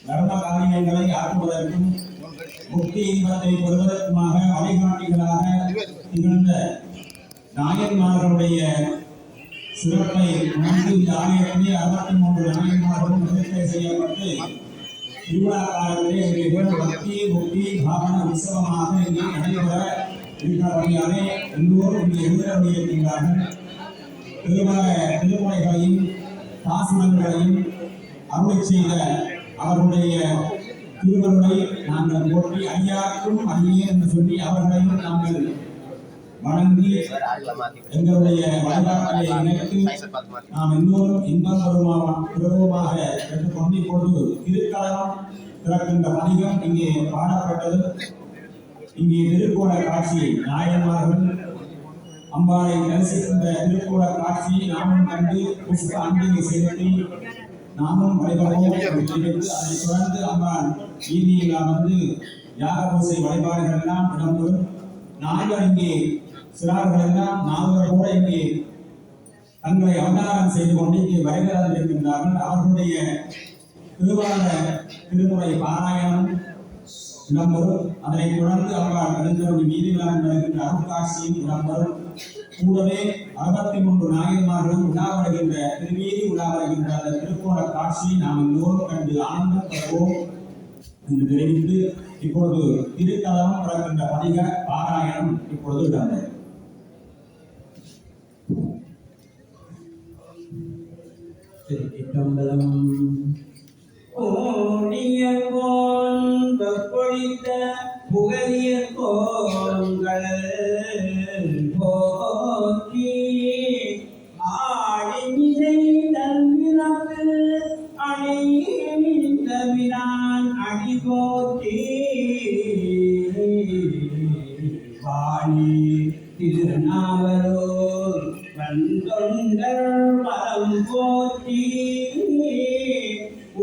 தர்ம காரியங்களை ஆற்றுவதற்கும் முக்தி இன்பத்தை பெறுவதற்குமாக வழிகாட்டிகளாக திகழ்ந்த நாயன்மார்களுடைய சிறப்பை உணர்ந்து இந்த ஆலயத்திலே 63 நாயன்மார்களும் பிரதிஷ்டை செய்யப்பட்டு திருவிழா காலத்திலே இவர்கள் பக்தி முக்தி பாவன உற்சவமாக இங்கே நடைபெற இருக்கிறபடியாலே எல்லோரும் இங்கே எழுதப்பட்டிருக்கின்றார்கள். திருமுறைகளையும் சாசனங்களையும் அருளை செய்த அவர்களுடைய திருவருளை நாங்கள் போற்றி ஐயாருக்கும் அடியே என்று சொல்லி அவர்களையும் நாங்கள் வணங்கி எங்களுடைய வழிபாட்டை இணைத்து நாம் எல்லோரும் இன்பம் பெறுவோமாக என்று கொண்டிக் கொண்டு திருக்கலகம் திறக்கின்ற வணிகம் இங்கே பாடப்பட்டது. இங்கே திருக்கோண காட்சி நாயன்மார்கள் அம்பாளை தரிசிக்கின்ற திருக்கோண காட்சியை நாமும் கண்டு புஷ்ப அஞ்சலி செலுத்தி நாமும் வழிபடுவோம். அதை தொடர்ந்து அம்பாள் வீதியில் வந்து யாக பூசை வழிபாடுகள் எல்லாம் இடம்பெறும். நாங்கள் இங்கே சிறார்கள் எல்லாம் நாங்கள் கூட இங்கே தங்களை அவதாரம் செய்து கொண்டு இங்கே வருகிறார்கள் இருக்கின்றார்கள். அவர்களுடைய திருவார திருமுறை பாராயணம் இடம்பெறும். அதனை தொடர்ந்து அவர்கள் எழுந்தருடைய வீதிகளாக வருகின்ற அருட்காட்சியும் இடம்பெறும். கூடவே 63 நாயன்மார்களும் உலா வருகின்ற திருவீதி உலா வருகின்ற அந்த திருக்கோண காட்சியை நாம் எல்லோரும் கண்டு ஆனந்தம் பெறுவோம் என்று தெரிவித்து இப்பொழுது திருக்கலகம் பிறக்கின்ற பதிக பாராயணம் இப்பொழுது இடம்பெறும். திருச்சிற்றம்பலம். ஓடியங்கோன் பொழித்த புகழிய கோங்கள் போற்றி ஆடிமிசை தன்விளக்கு அணிந்தவிரான் அடி போற்றி வாணி திருநாவலூர் வந்தொண்டர் பலம் போற்றி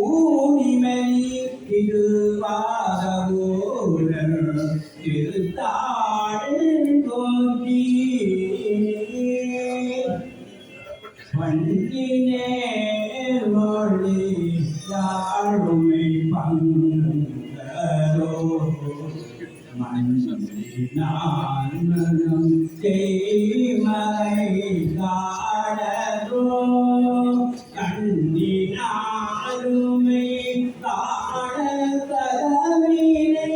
ஊனிமணி திருவாதூரர் திருத்தாள் போற்றி வண்டினேர் மொழி யாழுமை பங்கரோ மன்னம் தேய்மலை காடரோ கண்ணினாருமை காட கதவினை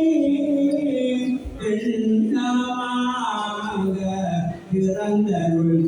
எண்ணமாக பிறந்தருள்